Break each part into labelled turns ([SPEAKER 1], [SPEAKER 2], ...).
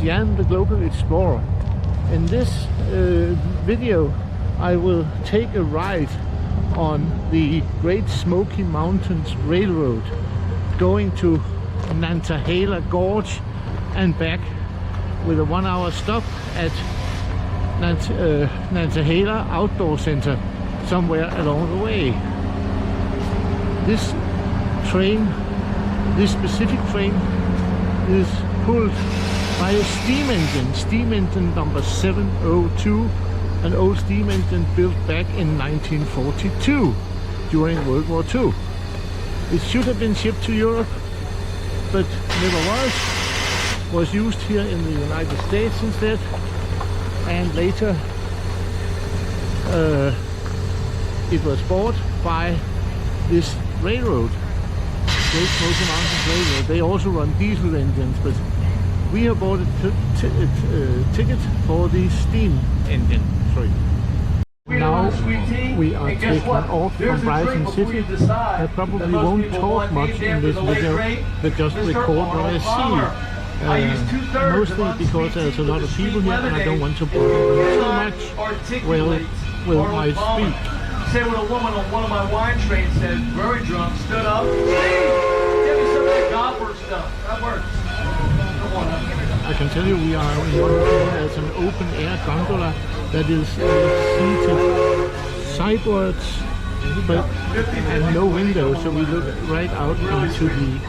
[SPEAKER 1] Jan, the Global Explorer. In this video I will take a ride on the Great Smoky Mountains Railroad going to Nantahala Gorge and back, with a 1-hour stop at Nantahala Outdoor Center somewhere along the way. This train, this specific train, is pulled by a steam engine number 702, an old steam engine built back in 1942 during World War II. It should have been shipped to Europe, but never was used here in the United States instead, and later it was bought by this railroad, Great Smoky Mountains Railroad. They also run diesel engines, but we have bought a ticket for the steam engine. Sorry. Now we are taking off from Bryson City. I probably won't talk much in this video, but just record what I see. Mostly because there's a lot of people here and I don't want to bother them too much with my speak.
[SPEAKER 2] Say what a woman on one of my wine trains said, very drunk, stood up. Steve, give me some of that Gopher stuff. That works.
[SPEAKER 1] I can tell you we are in what is known as an open air gondola that is seated sidewards, but and no windows, so we look right out into the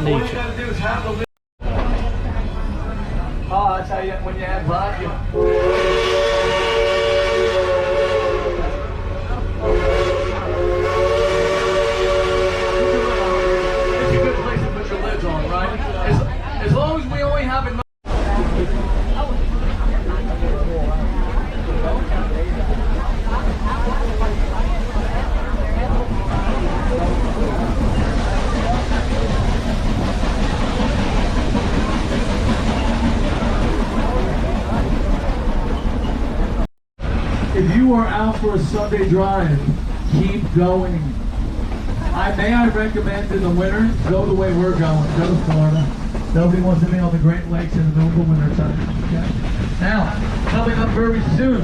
[SPEAKER 1] nature.
[SPEAKER 2] Oh, that's how you, when you add vodka. As long as we only have enough. If you are out for a Sunday drive, keep going. I recommend in the winter, go the way we're going, go to Florida. Nobody wants to be on the Great Lakes in the middle of the winter time. Okay? Now, coming up very soon,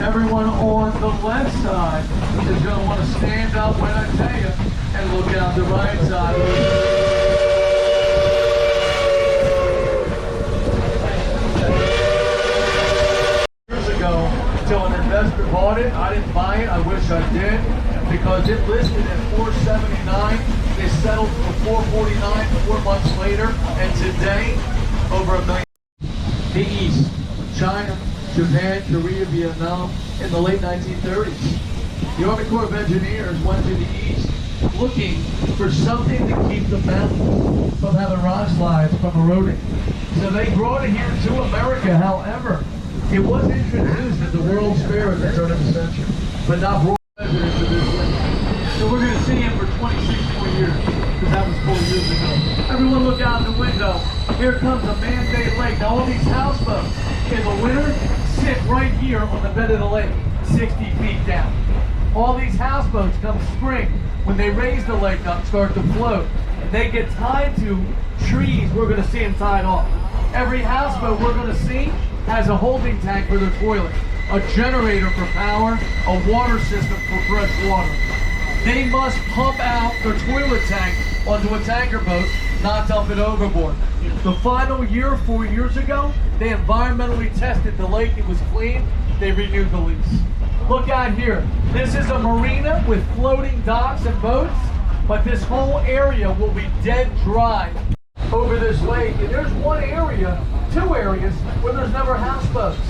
[SPEAKER 2] everyone on the left side is going to want to stand up when I tell you and look out the right side. Years ago, until an investor bought it, I didn't buy it. I wish I did, because it listed at $479. They settled for $449 4 months later, and today, over $1 million. The East, China, Japan, Korea, Vietnam, in the late 1930s. The Army Corps of Engineers went to the East looking for something to keep the mountains from having rock slides, from eroding. So they brought it here to America. However, it was introduced at the World's Fair in the turn of the century, but not brought to this lake. So we're going to see him for 26 more years, because that was 4 years ago. Everyone look out the window. Here comes a man-made lake. Now all these houseboats in the winter sit right here on the bed of the lake, 60 feet down. All these houseboats come spring, when they raise the lake up, start to float. They get tied to trees. We're going to see them tied off. Every houseboat we're going to see has a holding tank for their toilet, a generator for power, a water system for fresh water. They must pump out their toilet tank onto a tanker boat, not dump it overboard. The final year, 4 years ago, they environmentally tested the lake. It was clean. They renewed the lease. Look out here. This is a marina with floating docks and boats, but this whole area will be dead dry over this lake. And there's one area, 2 areas, where there's never houseboats.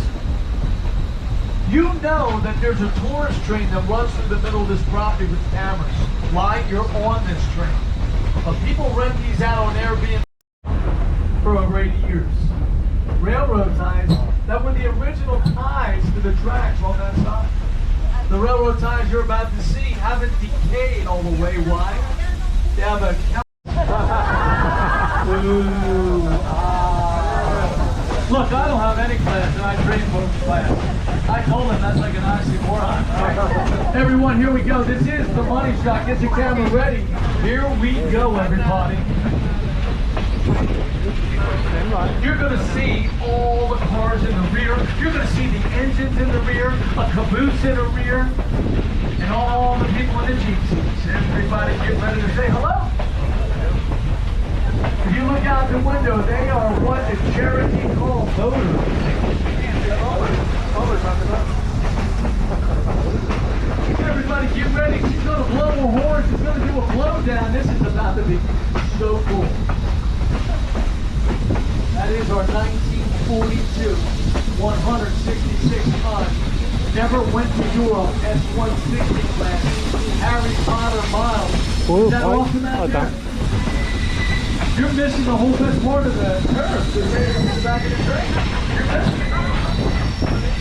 [SPEAKER 2] You know that there's a tourist train that runs through the middle of this property with cameras. Why? You're on this train. But people rent these out on Airbnb for over 80 years. Railroad ties that were the original ties to the tracks on that side. The railroad ties you're about to see haven't decayed all the way. Why? They have a Look, I don't have any class, and I train for class. I told him that's like an oxymoron. Right? Everyone, here we go. This is the money shot. Get your camera ready. Here we go, everybody. You're going to see all the cars in the rear. You're going to see the engines in the rear, a caboose in the rear, and all the people in the Jeep seats. Everybody get ready to say hello. If you look out the window, they are what the Cherokee call voters. Everybody get ready. She's going to blow a horn. She's going to do a blow down. This is about to be so cool. That is our 1942 166 ton. Never went to Europe S-160 class. Harry Potter miles. Is that awesome out there? You're missing the whole best part of the curve. You're ready to get back in the train. You're missing it.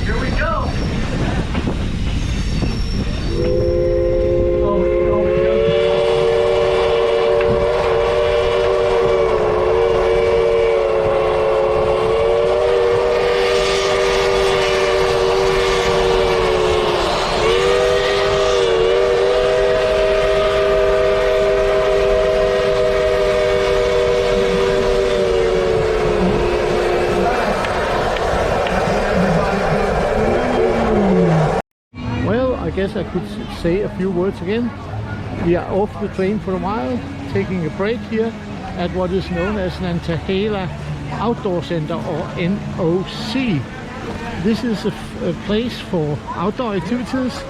[SPEAKER 2] Here we go.
[SPEAKER 1] I guess I could say a few words again. We are off the train for a while, taking a break here at what is known as Nantahala Outdoor Center, or NOC. This is a place for outdoor activities.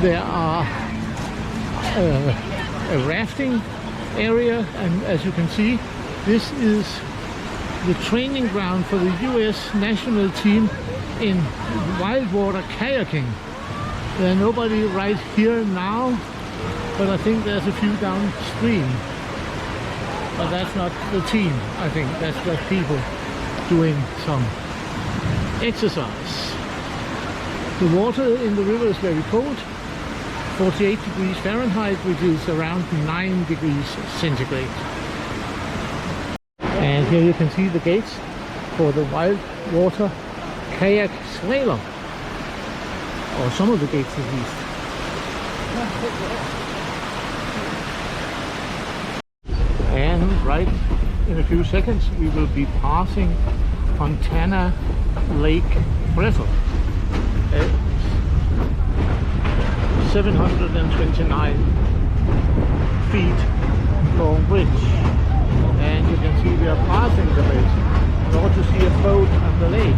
[SPEAKER 1] There are a rafting area, and as you can see, this is the training ground for the US national team in wildwater kayaking. There's nobody right here now, but I think there's a few downstream. But that's not the team, I think. That's just people doing some exercise. The water in the river is very cold, 48 degrees Fahrenheit, which is around 9 degrees centigrade. And here you can see the gates for the wild water kayak slalom. Or some of the gates at least. And right in a few seconds we will be passing Fontana Lake Brestle. 729 feet long bridge. And you can see we are passing the bridge in order to see a boat on the lake.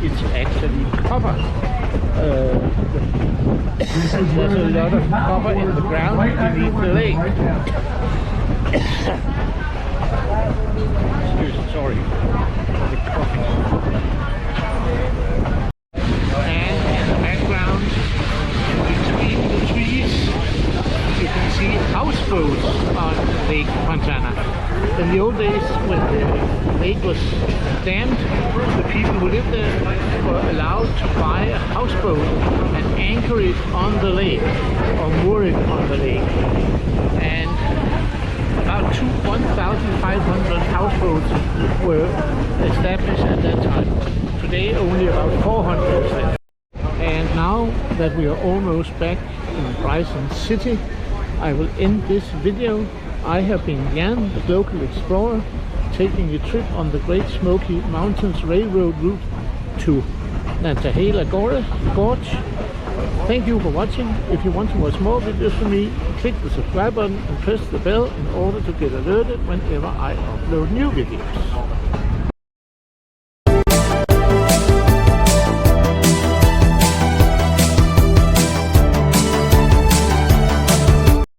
[SPEAKER 1] It's actually copper. There's a lot of copper in the ground beneath the lake. Excuse me, sorry for the coffee. And in the background, between the trees, you can see houseboats on Lake Fontana. In the old days, when the lake was dammed, the people who lived there were allowed to buy a houseboat and anchor it on the lake, or moor it on the lake. And about 1,500 houseboats were established at that time. Today only about 400 is left. And now that we are almost back in Bryson City, I will end this video. I have been Jan, the local explorer, taking a trip on the Great Smoky Mountains Railroad route to Nantahala Gorge. Thank you for watching. If you want to watch more videos from me, click the subscribe button and press the bell in order to get alerted whenever I upload new videos.